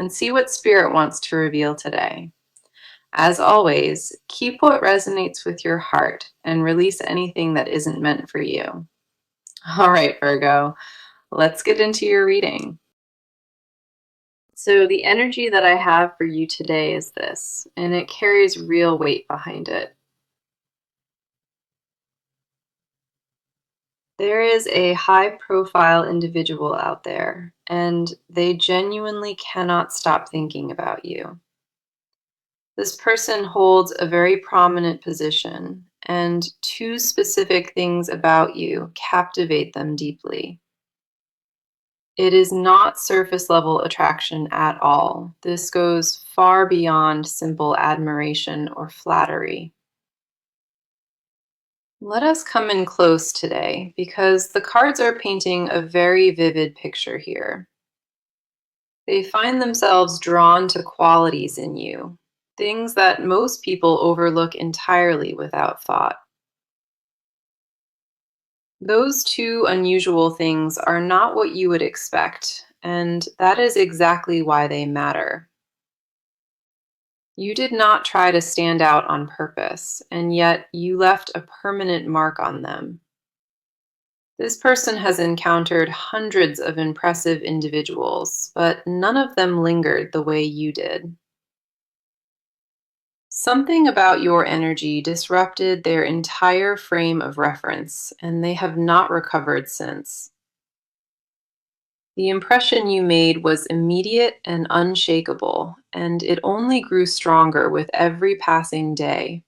and see what Spirit wants to reveal today. As always, keep what resonates with your heart and release anything that isn't meant for you. All right, Virgo, let's get into your reading. So, the energy that I have for you today is this, and it carries real weight behind it. There is a high profile individual out there, and they genuinely cannot stop thinking about you. This person holds a very prominent position, and two specific things about you captivate them deeply. It is not surface level attraction at all. This goes far beyond simple admiration or flattery. Let us come in close today because the cards are painting a very vivid picture here. They find themselves drawn to qualities in you, things that most people overlook entirely without thought. Those two unusual things are not what you would expect, and that is exactly why they matter. You did not try to stand out on purpose, and yet you left a permanent mark on them. This person has encountered hundreds of impressive individuals, but none of them lingered the way you did. Something about your energy disrupted their entire frame of reference, and they have not recovered since. The impression you made was immediate and unshakable, and it only grew stronger with every passing day.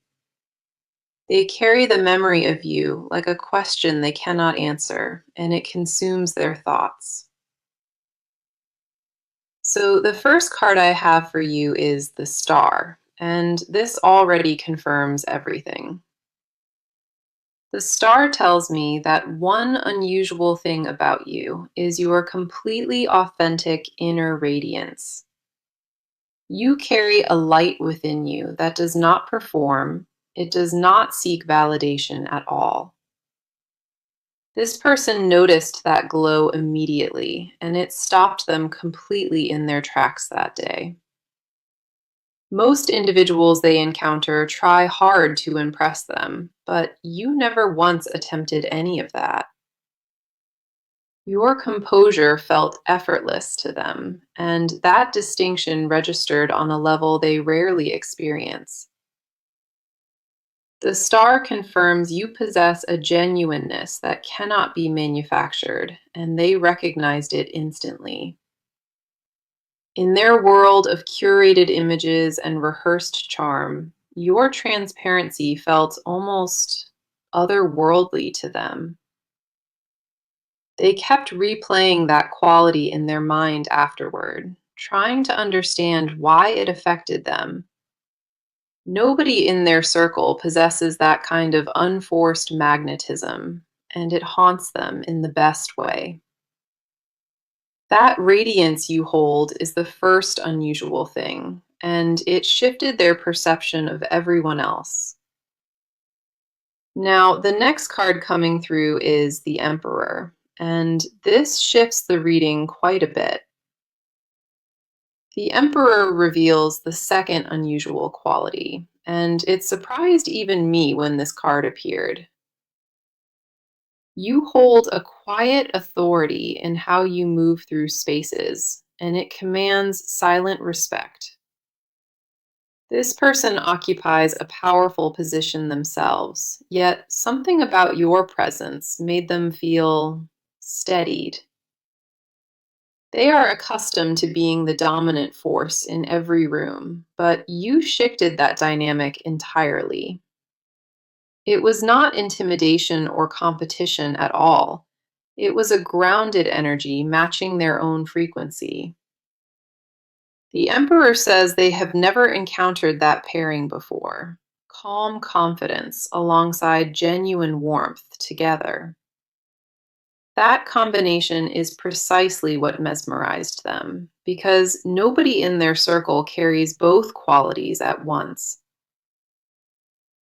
They carry the memory of you like a question they cannot answer, and it consumes their thoughts. So, the first card I have for you is the Star, and this already confirms everything. The Star tells me that one unusual thing about you is your completely authentic inner radiance. You carry a light within you that does not perform, it does not seek validation at all. This person noticed that glow immediately, and it stopped them completely in their tracks that day. Most individuals they encounter try hard to impress them, but you never once attempted any of that. Your composure felt effortless to them, and that distinction registered on a level they rarely experience. The Star confirms you possess a genuineness that cannot be manufactured, and they recognized it instantly. In their world of curated images and rehearsed charm, your transparency felt almost otherworldly to them. They kept replaying that quality in their mind afterward, trying to understand why it affected them. Nobody in their circle possesses that kind of unforced magnetism, and it haunts them in the best way. That radiance you hold is the first unusual thing, and it shifted their perception of everyone else. Now, the next card coming through is the Emperor, and this shifts the reading quite a bit. The Emperor reveals the second unusual quality, and it surprised even me when this card appeared. You hold a quiet authority in how you move through spaces, and it commands silent respect. This person occupies a powerful position themselves, yet something about your presence made them feel steadied. They are accustomed to being the dominant force in every room, but you shifted that dynamic entirely. It was not intimidation or competition at all. It was a grounded energy matching their own frequency. The Emperor says they have never encountered that pairing before. Calm confidence alongside genuine warmth together. That combination is precisely what mesmerized them, because nobody in their circle carries both qualities at once.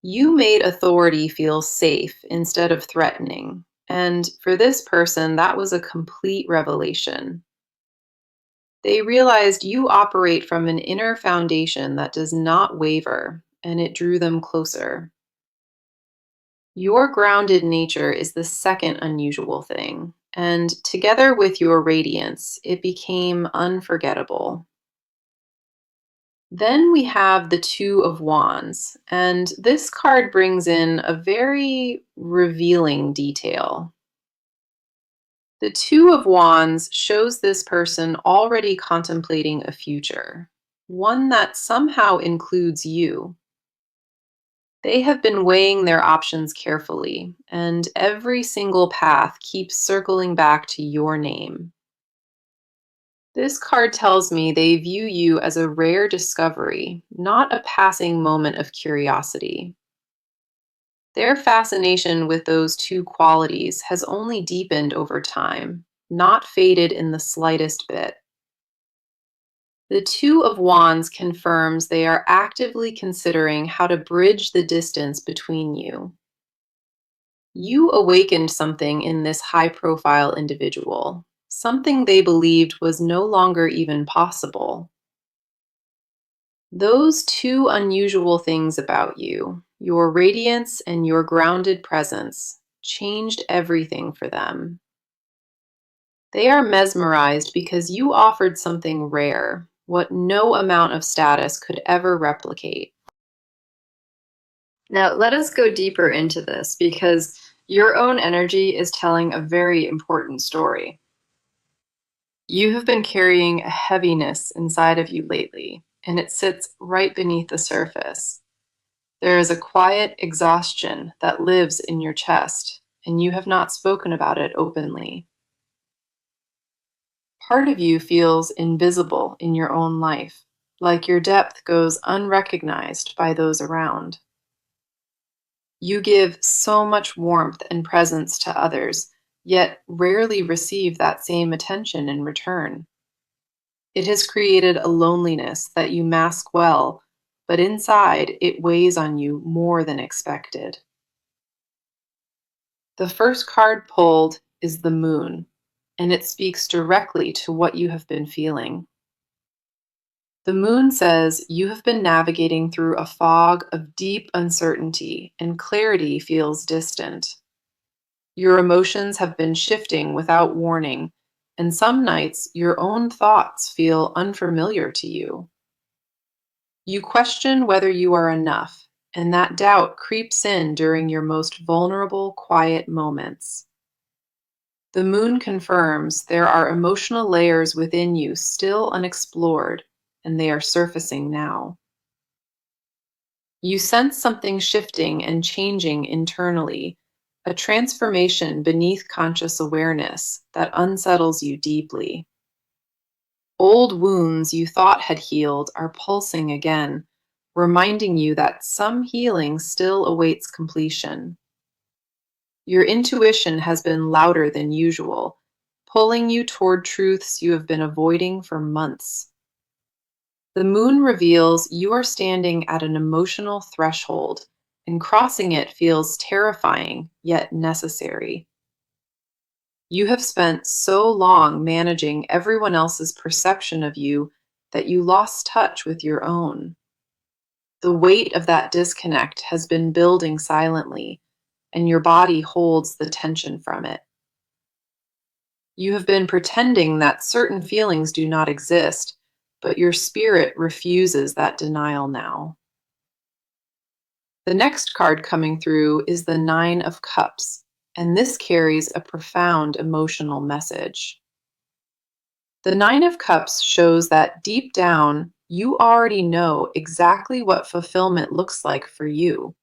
You made authority feel safe instead of threatening, and for this person, that was a complete revelation. They realized you operate from an inner foundation that does not waver, and it drew them closer. Your grounded nature is the second unusual thing, and together with your radiance, it became unforgettable. Then we have the Two of Wands, and this card brings in a very revealing detail. The Two of Wands shows this person already contemplating a future, one that somehow includes you. They have been weighing their options carefully, and every single path keeps circling back to your name. This card tells me they view you as a rare discovery, not a passing moment of curiosity. Their fascination with those two qualities has only deepened over time, not faded in the slightest bit. The Two of Wands confirms they are actively considering how to bridge the distance between you. You awakened something in this high profile individual, something they believed was no longer even possible. Those two unusual things about you, your radiance and your grounded presence, changed everything for them. They are mesmerized because you offered something rare, what no amount of status could ever replicate. Now, let us go deeper into this because your own energy is telling a very important story. You have been carrying a heaviness inside of you lately, and it sits right beneath the surface. There is a quiet exhaustion that lives in your chest, and you have not spoken about it openly. Part of you feels invisible in your own life, like your depth goes unrecognized by those around. You give so much warmth and presence to others, yet rarely receive that same attention in return. It has created a loneliness that you mask well, but inside it weighs on you more than expected. The first card pulled is the Moon, and it speaks directly to what you have been feeling. The Moon says you have been navigating through a fog of deep uncertainty, and clarity feels distant. Your emotions have been shifting without warning, and some nights your own thoughts feel unfamiliar to you. You question whether you are enough, and that doubt creeps in during your most vulnerable, quiet moments. The Moon confirms there are emotional layers within you still unexplored, and they are surfacing now. You sense something shifting and changing internally, a transformation beneath conscious awareness that unsettles you deeply. Old wounds you thought had healed are pulsing again, reminding you that some healing still awaits completion. Your intuition has been louder than usual, pulling you toward truths you have been avoiding for months. The Moon reveals you are standing at an emotional threshold, and crossing it feels terrifying yet necessary. You have spent so long managing everyone else's perception of you that you lost touch with your own. The weight of that disconnect has been building silently, and your body holds the tension from it. You have been pretending that certain feelings do not exist, but your spirit refuses that denial now. The next card coming through is the Nine of Cups, and this carries a profound emotional message. The Nine of Cups shows that deep down, you already know exactly what fulfillment looks like for you.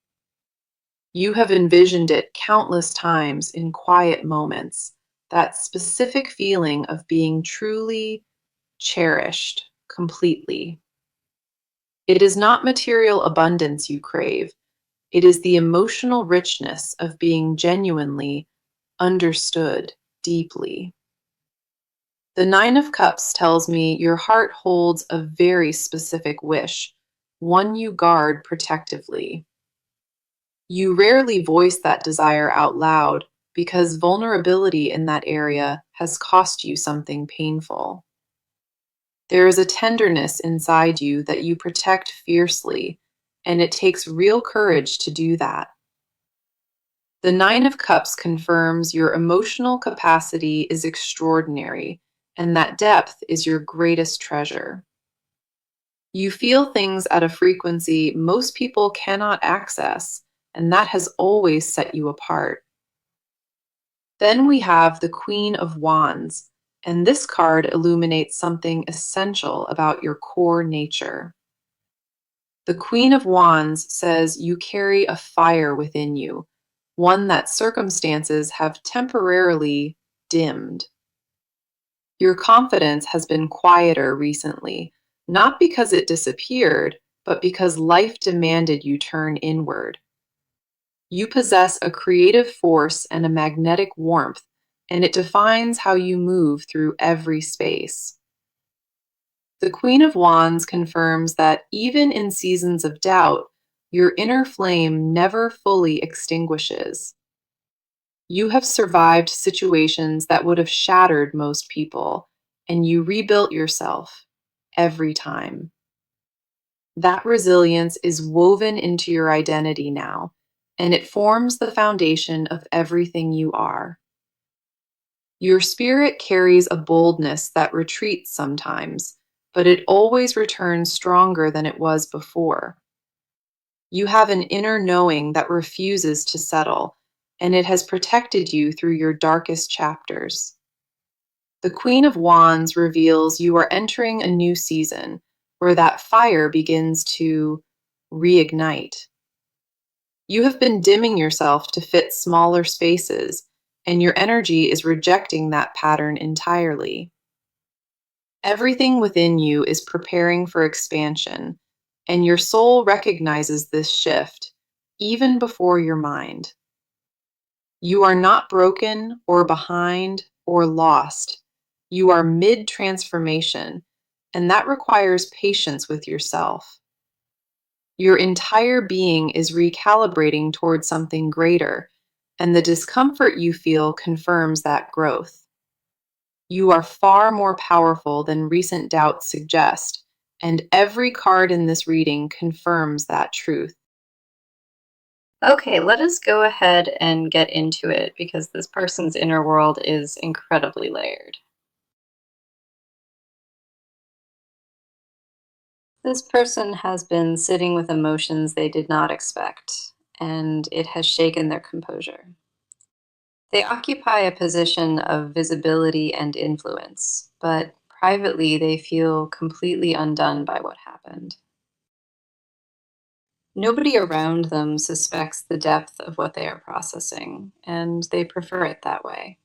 You have envisioned it countless times in quiet moments, that specific feeling of being truly cherished completely. It is not material abundance you crave, it is the emotional richness of being genuinely understood deeply. The Nine of Cups tells me your heart holds a very specific wish, one you guard protectively. You rarely voice that desire out loud because vulnerability in that area has cost you something painful. There is a tenderness inside you that you protect fiercely, and it takes real courage to do that. The Nine of Cups confirms your emotional capacity is extraordinary, and that depth is your greatest treasure. You feel things at a frequency most people cannot access, and that has always set you apart. Then we have the Queen of Wands, and this card illuminates something essential about your core nature. The Queen of Wands says you carry a fire within you, one that circumstances have temporarily dimmed. Your confidence has been quieter recently, not because it disappeared, but because life demanded you turn inward. You possess a creative force and a magnetic warmth, and it defines how you move through every space. The Queen of Wands confirms that even in seasons of doubt, your inner flame never fully extinguishes. You have survived situations that would have shattered most people, and you rebuilt yourself every time. That resilience is woven into your identity now, and it forms the foundation of everything you are. Your spirit carries a boldness that retreats sometimes, but it always returns stronger than it was before. You have an inner knowing that refuses to settle, and it has protected you through your darkest chapters. The Queen of Wands reveals you are entering a new season where that fire begins to reignite. You have been dimming yourself to fit smaller spaces, and your energy is rejecting that pattern entirely. Everything within you is preparing for expansion, and your soul recognizes this shift even before your mind. You are not broken or behind or lost. You are mid transformation, and that requires patience with yourself. Your entire being is recalibrating towards something greater, and the discomfort you feel confirms that growth. You are far more powerful than recent doubts suggest, and every card in this reading confirms that truth. Okay, let us go ahead and get into it because this person's inner world is incredibly layered. This person has been sitting with emotions they did not expect, and it has shaken their composure. They occupy a position of visibility and influence, but privately they feel completely undone by what happened. Nobody around them suspects the depth of what they are processing, and they prefer it that way.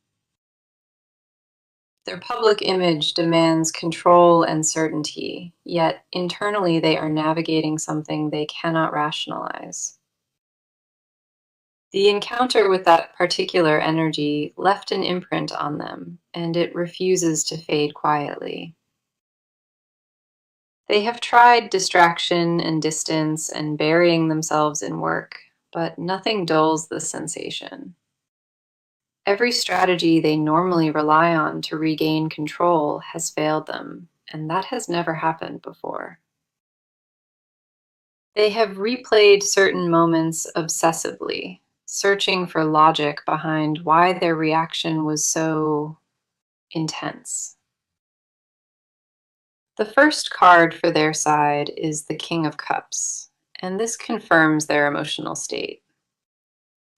Their public image demands control and certainty, yet internally they are navigating something they cannot rationalize. The encounter with that particular energy left an imprint on them, and it refuses to fade quietly. They have tried distraction and distance and burying themselves in work, but nothing dulls the sensation. Every strategy they normally rely on to regain control has failed them, and that has never happened before. They have replayed certain moments obsessively, searching for logic behind why their reaction was so intense. The first card for their side is the King of Cups, and this confirms their emotional state.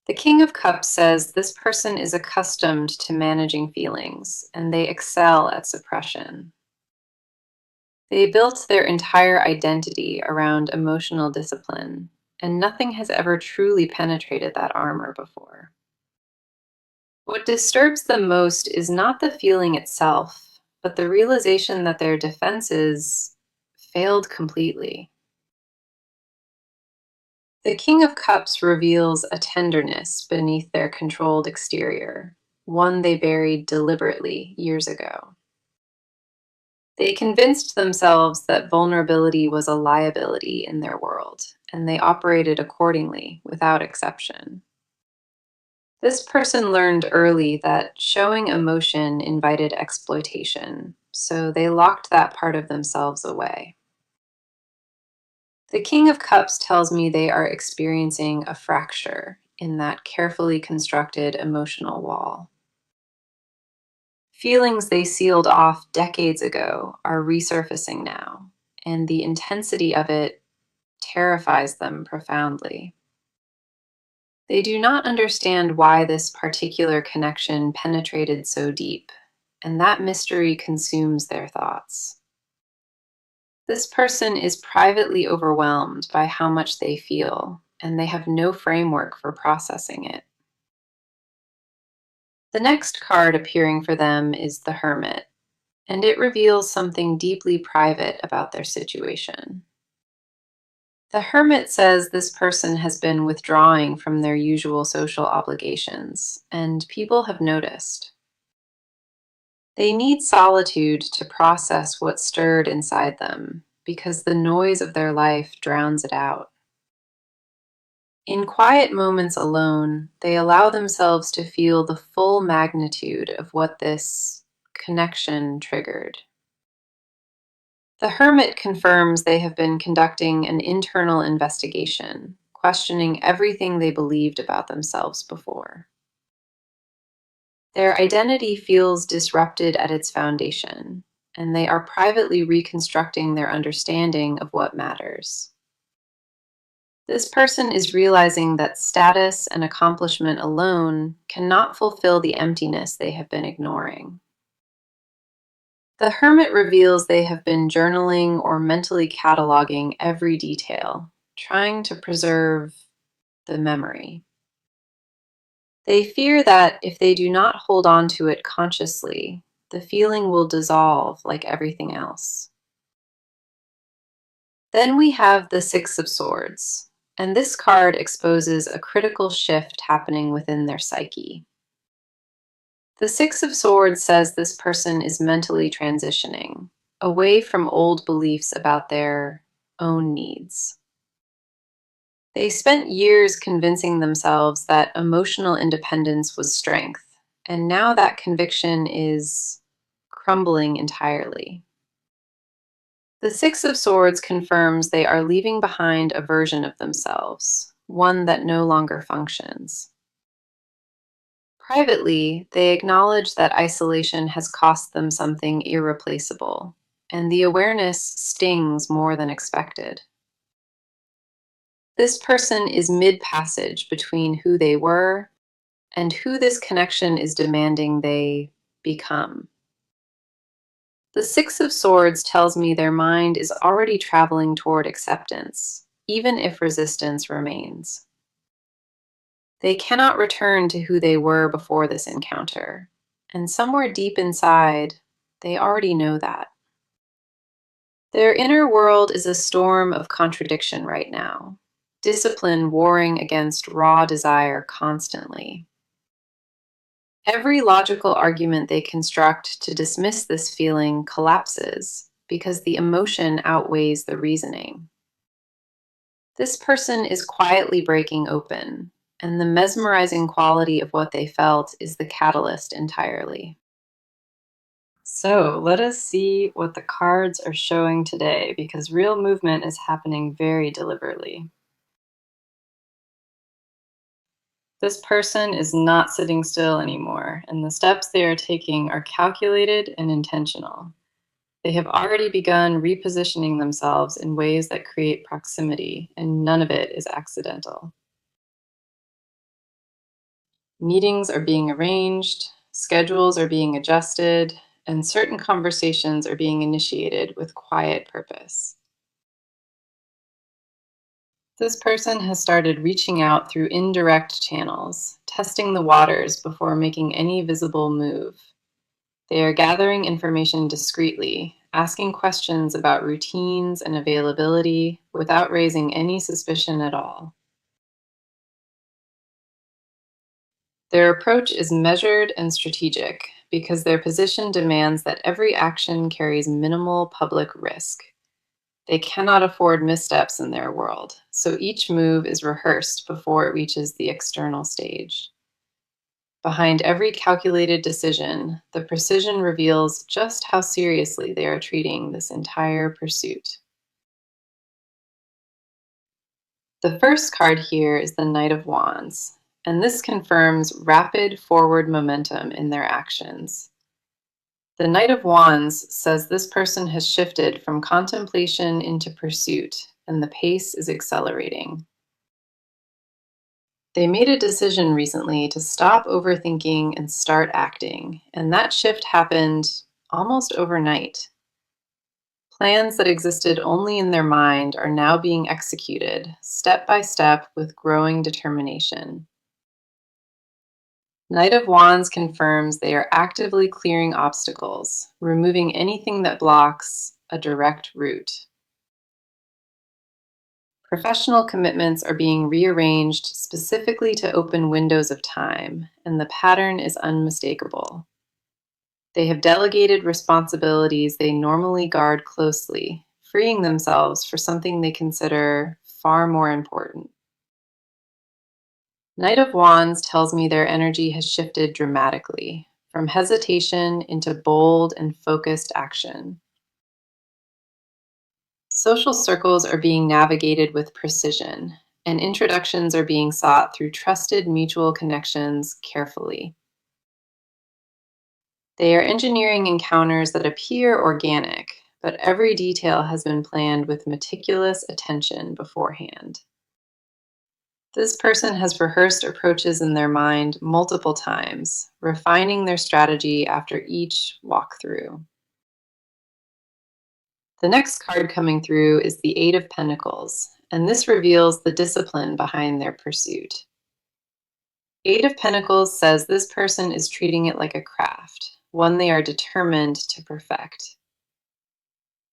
The King of Cups says this person is accustomed to managing feelings, and they excel at suppression. They built their entire identity around emotional discipline, and nothing has ever truly penetrated that armor before. What disturbs them most is not the feeling itself, but the realization that their defenses failed completely. The King of Cups reveals a tenderness beneath their controlled exterior, one they buried deliberately years ago. They convinced themselves that vulnerability was a liability in their world, and they operated accordingly without exception. This person learned early that showing emotion invited exploitation, so they locked that part of themselves away. The King of Cups tells me they are experiencing a fracture in that carefully constructed emotional wall. Feelings they sealed off decades ago are resurfacing now, and the intensity of it terrifies them profoundly. They do not understand why this particular connection penetrated so deep, and that mystery consumes their thoughts. This person is privately overwhelmed by how much they feel, and they have no framework for processing it. The next card appearing for them is the Hermit, and it reveals something deeply private about their situation. The Hermit says this person has been withdrawing from their usual social obligations, and people have noticed. They need solitude to process what stirred inside them, because the noise of their life drowns it out. In quiet moments alone, they allow themselves to feel the full magnitude of what this connection triggered. The Hermit confirms they have been conducting an internal investigation, questioning everything they believed about themselves before. Their identity feels disrupted at its foundation, and they are privately reconstructing their understanding of what matters. This person is realizing that status and accomplishment alone cannot fulfill the emptiness they have been ignoring. The Hermit reveals they have been journaling or mentally cataloging every detail, trying to preserve the memory. They fear that if they do not hold on to it consciously, the feeling will dissolve like everything else. Then we have the Six of Swords, and this card exposes a critical shift happening within their psyche. The Six of Swords says this person is mentally transitioning away from old beliefs about their own needs. They spent years convincing themselves that emotional independence was strength, and now that conviction is crumbling entirely. The Six of Swords confirms they are leaving behind a version of themselves, one that no longer functions. Privately, they acknowledge that isolation has cost them something irreplaceable, and the awareness stings more than expected. This person is mid-passage between who they were and who this connection is demanding they become. The Six of Swords tells me their mind is already traveling toward acceptance, even if resistance remains. They cannot return to who they were before this encounter, and somewhere deep inside, they already know that. Their inner world is a storm of contradiction right now, discipline warring against raw desire constantly. Every logical argument they construct to dismiss this feeling collapses because the emotion outweighs the reasoning. This person is quietly breaking open, and the mesmerizing quality of what they felt is the catalyst entirely. So let us see what the cards are showing today, because real movement is happening very deliberately. This person is not sitting still anymore, and the steps they are taking are calculated and intentional. They have already begun repositioning themselves in ways that create proximity, and none of it is accidental. Meetings are being arranged, schedules are being adjusted, and certain conversations are being initiated with quiet purpose. This person has started reaching out through indirect channels, testing the waters before making any visible move. They are gathering information discreetly, asking questions about routines and availability without raising any suspicion at all. Their approach is measured and strategic because their position demands that every action carries minimal public risk. They cannot afford missteps in their world, so each move is rehearsed before it reaches the external stage. Behind every calculated decision, the precision reveals just how seriously they are treating this entire pursuit. The first card here is the Knight of Wands, and this confirms rapid forward momentum in their actions. The Knight of Wands says this person has shifted from contemplation into pursuit, and the pace is accelerating. They made a decision recently to stop overthinking and start acting, and that shift happened almost overnight. Plans that existed only in their mind are now being executed, step by step, with growing determination. Knight of Wands confirms they are actively clearing obstacles, removing anything that blocks a direct route. Professional commitments are being rearranged specifically to open windows of time, and the pattern is unmistakable. They have delegated responsibilities they normally guard closely, freeing themselves for something they consider far more important. Knight of Wands tells me their energy has shifted dramatically, from hesitation into bold and focused action. Social circles are being navigated with precision, and introductions are being sought through trusted mutual connections carefully. They are engineering encounters that appear organic, but every detail has been planned with meticulous attention beforehand. This person has rehearsed approaches in their mind multiple times, refining their strategy after each walkthrough. The next card coming through is the Eight of Pentacles, and this reveals the discipline behind their pursuit. Eight of Pentacles says this person is treating it like a craft, one they are determined to perfect.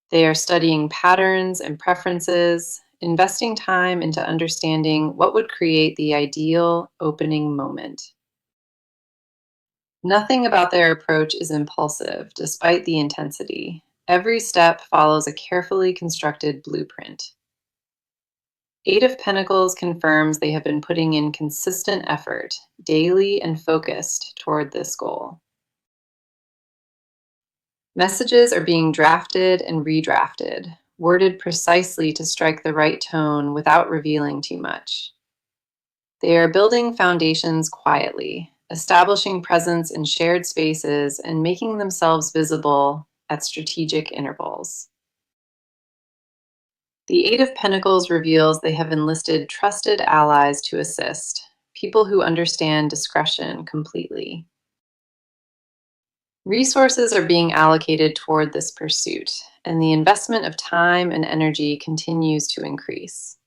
They are studying patterns and preferences, investing time into understanding what would create the ideal opening moment. Nothing about their approach is impulsive, despite the intensity. Every step follows a carefully constructed blueprint. Eight of Pentacles confirms they have been putting in consistent effort, daily and focused, toward this goal. Messages are being drafted and redrafted, worded precisely to strike the right tone without revealing too much. They are building foundations quietly, establishing presence in shared spaces and making themselves visible at strategic intervals. The Eight of Pentacles reveals they have enlisted trusted allies to assist, people who understand discretion completely. Resources are being allocated toward this pursuit, and the investment of time and energy continues to increase.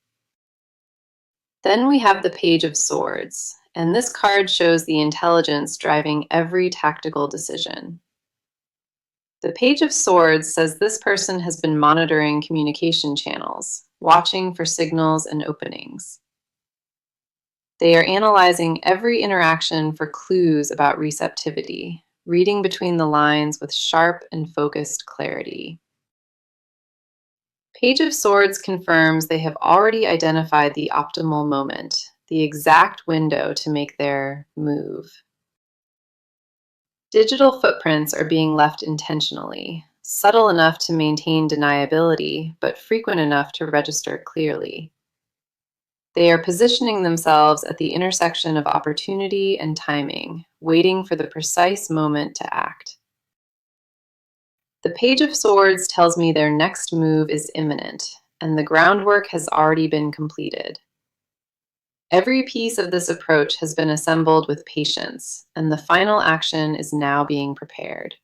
Then we have the Page of Swords, and this card shows the intelligence driving every tactical decision. The Page of Swords says this person has been monitoring communication channels, watching for signals and openings. They are analyzing every interaction for clues about receptivity, reading between the lines with sharp and focused clarity. Page of Swords confirms they have already identified the optimal moment, the exact window to make their move. Digital footprints are being left intentionally, subtle enough to maintain deniability, but frequent enough to register clearly. They are positioning themselves at the intersection of opportunity and timing, waiting for the precise moment to act. The Page of Swords tells me their next move is imminent, and the groundwork has already been completed. Every piece of this approach has been assembled with patience, and the final action is now being prepared.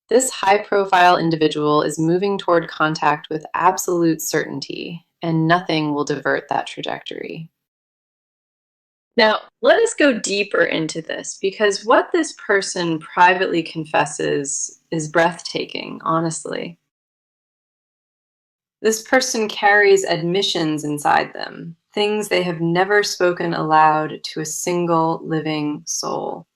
This high-profile individual is moving toward contact with absolute certainty, and nothing will divert that trajectory. Now, let us go deeper into this, because what this person privately confesses is breathtaking, honestly. This person carries admissions inside them, things they have never spoken aloud to a single living soul.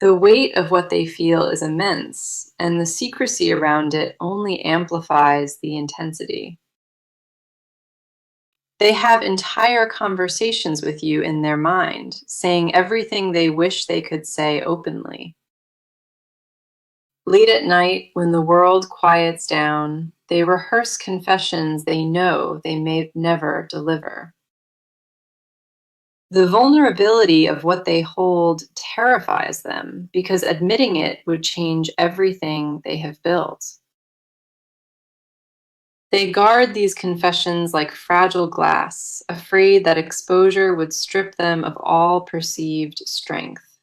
The weight of what they feel is immense, and the secrecy around it only amplifies the intensity. They have entire conversations with you in their mind, saying everything they wish they could say openly. Late at night, when the world quiets down, they rehearse confessions they know they may never deliver. The vulnerability of what they hold terrifies them because admitting it would change everything they have built. They guard these confessions like fragile glass, afraid that exposure would strip them of all perceived strength.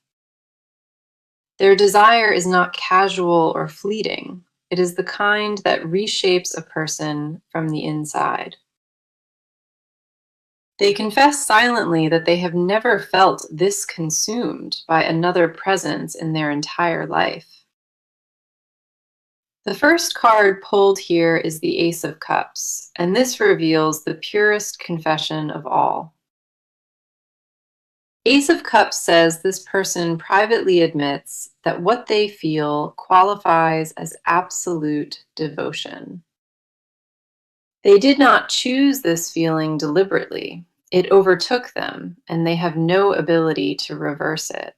Their desire is not casual or fleeting. It is the kind that reshapes a person from the inside. They confess silently that they have never felt this consumed by another presence in their entire life. The first card pulled here is the Ace of Cups, and this reveals the purest confession of all. Ace of Cups says this person privately admits that what they feel qualifies as absolute devotion. They did not choose this feeling deliberately. It overtook them, and they have no ability to reverse it.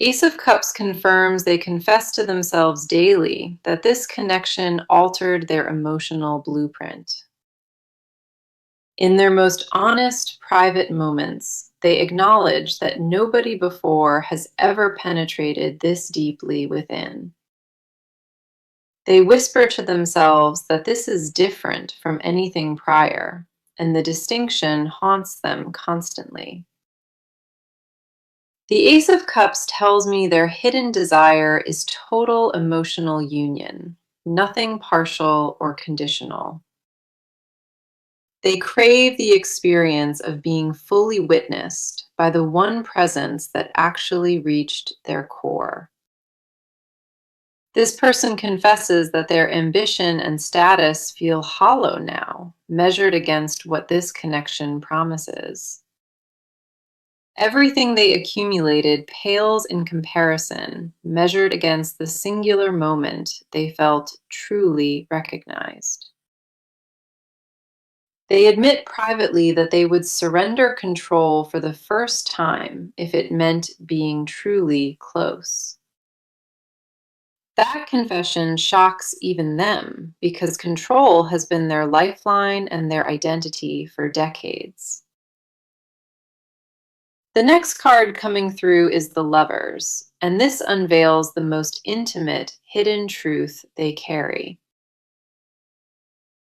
Ace of Cups confirms they confess to themselves daily that this connection altered their emotional blueprint. In their most honest, private moments, they acknowledge that nobody before has ever penetrated this deeply within. They whisper to themselves that this is different from anything prior, and the distinction haunts them constantly. The Ace of Cups tells me their hidden desire is total emotional union, nothing partial or conditional. They crave the experience of being fully witnessed by the one presence that actually reached their core. This person confesses that their ambition and status feel hollow now, measured against what this connection promises. Everything they accumulated pales in comparison, measured against the singular moment they felt truly recognized. They admit privately that they would surrender control for the first time if it meant being truly close. That confession shocks even them because control has been their lifeline and their identity for decades. The next card coming through is the Lovers, and this unveils the most intimate, hidden truth they carry.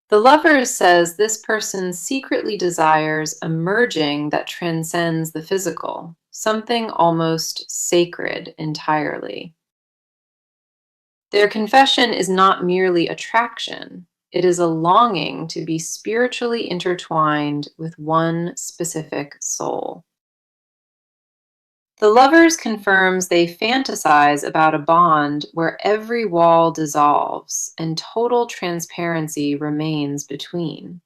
The Lovers says this person secretly desires a merging that transcends the physical, something almost sacred entirely. Their confession is not merely attraction, it is a longing to be spiritually intertwined with one specific soul. The Lovers confirms they fantasize about a bond where every wall dissolves and total transparency remains between.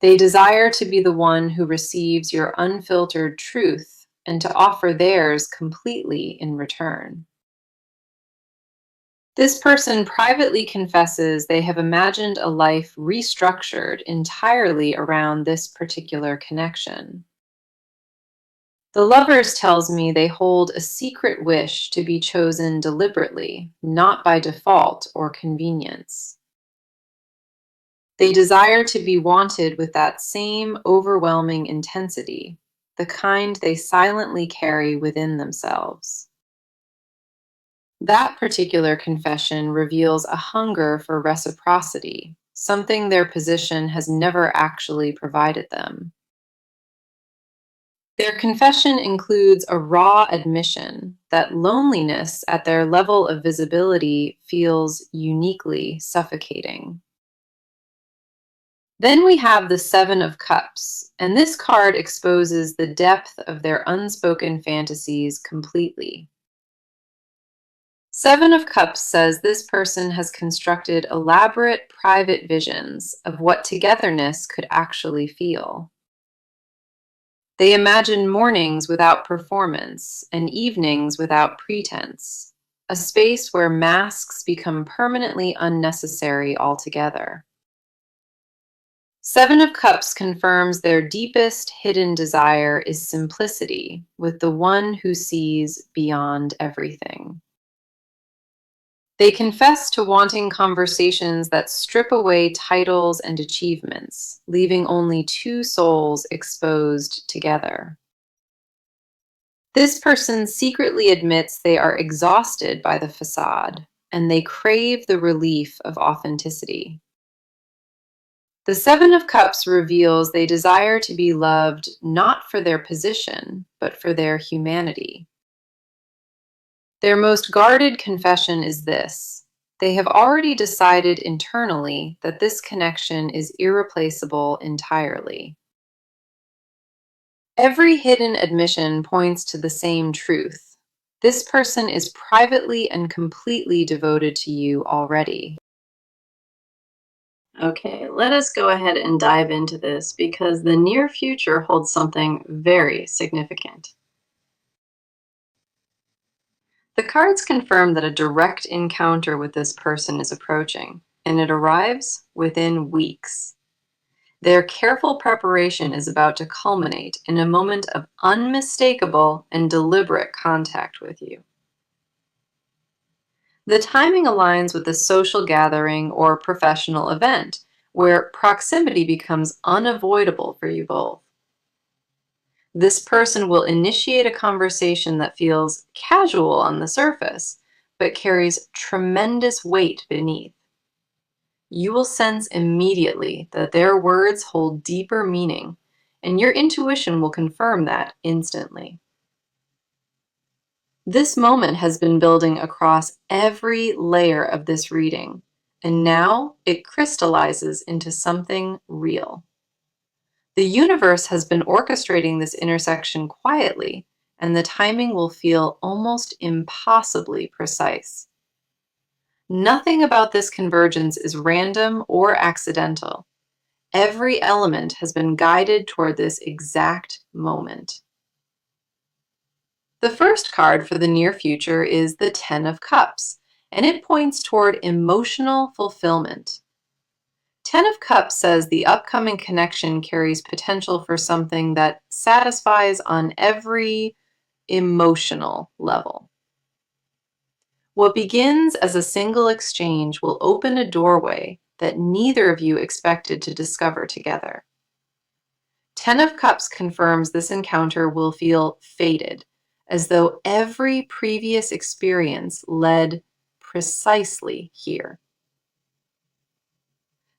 They desire to be the one who receives your unfiltered truth and to offer theirs completely in return. This person privately confesses they have imagined a life restructured entirely around this particular connection. The Lovers tells me they hold a secret wish to be chosen deliberately, not by default or convenience. They desire to be wanted with that same overwhelming intensity, the kind they silently carry within themselves. That particular confession reveals a hunger for reciprocity, something their position has never actually provided them. Their confession includes a raw admission that loneliness at their level of visibility feels uniquely suffocating. Then we have the Seven of Cups, and this card exposes the depth of their unspoken fantasies completely. Seven of Cups says this person has constructed elaborate private visions of what togetherness could actually feel. They imagine mornings without performance and evenings without pretense, a space where masks become permanently unnecessary altogether. Seven of Cups confirms their deepest hidden desire is simplicity with the one who sees beyond everything. They confess to wanting conversations that strip away titles and achievements, leaving only two souls exposed together. This person secretly admits they are exhausted by the facade, and they crave the relief of authenticity. The Seven of Cups reveals they desire to be loved not for their position, but for their humanity. Their most guarded confession is this: they have already decided internally that this connection is irreplaceable entirely. Every hidden admission points to the same truth. This person is privately and completely devoted to you already. Okay, let us go ahead and dive into this because the near future holds something very significant. The cards confirm that a direct encounter with this person is approaching, and it arrives within weeks. Their careful preparation is about to culminate in a moment of unmistakable and deliberate contact with you. The timing aligns with a social gathering or professional event where proximity becomes unavoidable for you both. This person will initiate a conversation that feels casual on the surface, but carries tremendous weight beneath. You will sense immediately that their words hold deeper meaning, and your intuition will confirm that instantly. This moment has been building across every layer of this reading, and now it crystallizes into something real. The universe has been orchestrating this intersection quietly, and the timing will feel almost impossibly precise. Nothing about this convergence is random or accidental. Every element has been guided toward this exact moment. The first card for the near future is the Ten of Cups, and it points toward emotional fulfillment. Ten of Cups says the upcoming connection carries potential for something that satisfies on every emotional level. What begins as a single exchange will open a doorway that neither of you expected to discover together. Ten of Cups confirms this encounter will feel fated, as though every previous experience led precisely here.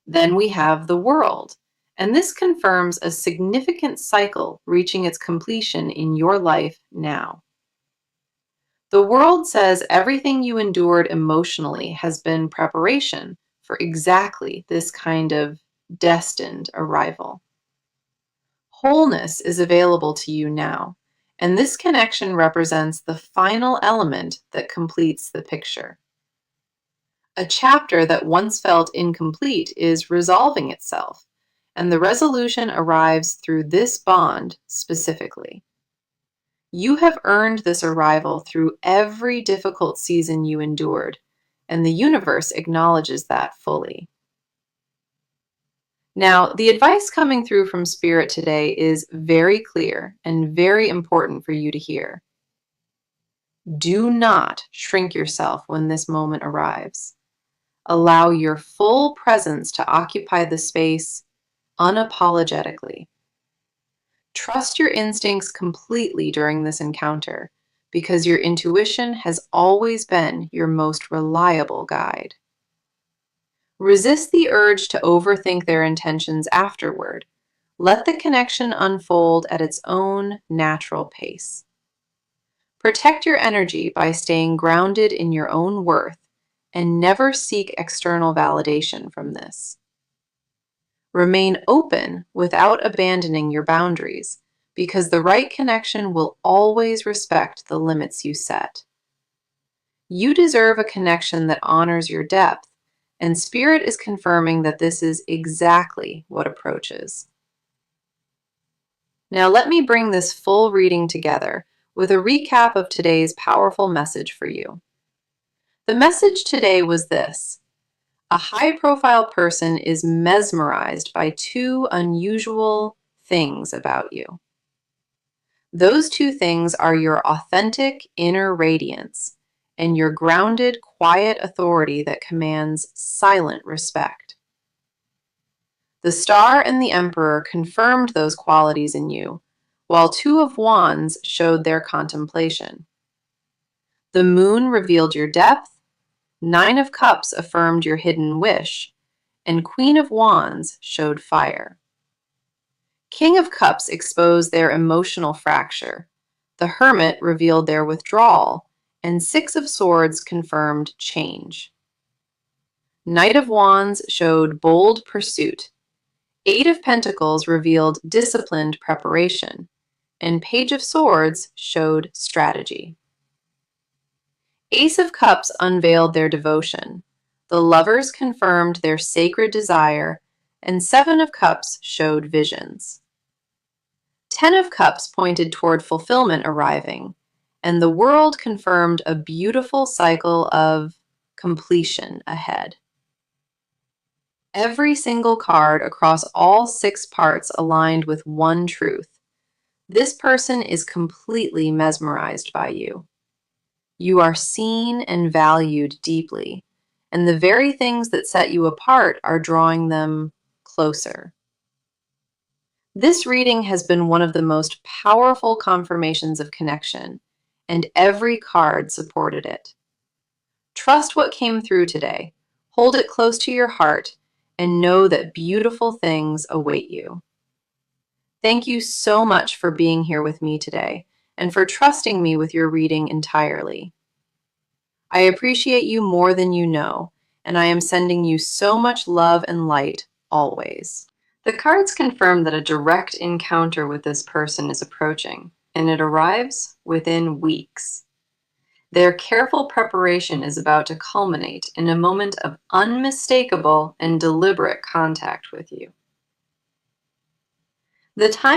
Then we have the World, and this confirms a significant cycle reaching its completion in your life now. The World says everything you endured emotionally has been preparation for exactly this kind of destined arrival. Wholeness is available to you now, and this connection represents the final element that completes the picture. A chapter that once felt incomplete is resolving itself, and the resolution arrives through this bond specifically. You have earned this arrival through every difficult season you endured, and the universe acknowledges that fully. Now, the advice coming through from Spirit today is very clear and very important for you to hear. Do not shrink yourself when this moment arrives. Allow your full presence to occupy the space unapologetically. Trust your instincts completely during this encounter, because your intuition has always been your most reliable guide. Resist the urge to overthink their intentions afterward. Let the connection unfold at its own natural pace. Protect your energy by staying grounded in your own worth and never seek external validation from this. Remain open without abandoning your boundaries, because the right connection will always respect the limits you set. You deserve a connection that honors your depth, and Spirit is confirming that this is exactly what approaches. Now let me bring this full reading together with a recap of today's powerful message for you. The message today was this: A high-profile person is mesmerized by two unusual things about you. Those two things are your authentic inner radiance and your grounded, quiet authority that commands silent respect. The Star and the Emperor confirmed those qualities in you, while Two of Wands showed their contemplation. The Moon revealed your depth, Nine of Cups affirmed your hidden wish, and Queen of Wands showed fire. King of Cups exposed their emotional fracture, the Hermit revealed their withdrawal, and Six of Swords confirmed change. Knight of Wands showed bold pursuit, Eight of Pentacles revealed disciplined preparation, and Page of Swords showed strategy. Ace of Cups unveiled their devotion, the Lovers confirmed their sacred desire, and Seven of Cups showed visions. 10 of Cups pointed toward fulfillment arriving, and the World confirmed a beautiful cycle of completion ahead. Every single card across all 6 parts aligned with one truth. This person is completely mesmerized by you. You are seen and valued deeply, and the very things that set you apart are drawing them closer. This reading has been one of the most powerful confirmations of connection, and every card supported it. Trust what came through today, hold it close to your heart, and know that beautiful things await you. Thank you so much for being here with me today, and for trusting me with your reading entirely. I appreciate you more than you know, and I am sending you so much love and light always. The cards confirm that a direct encounter with this person is approaching, and it arrives within weeks. Their careful preparation is about to culminate in a moment of unmistakable and deliberate contact with you. The time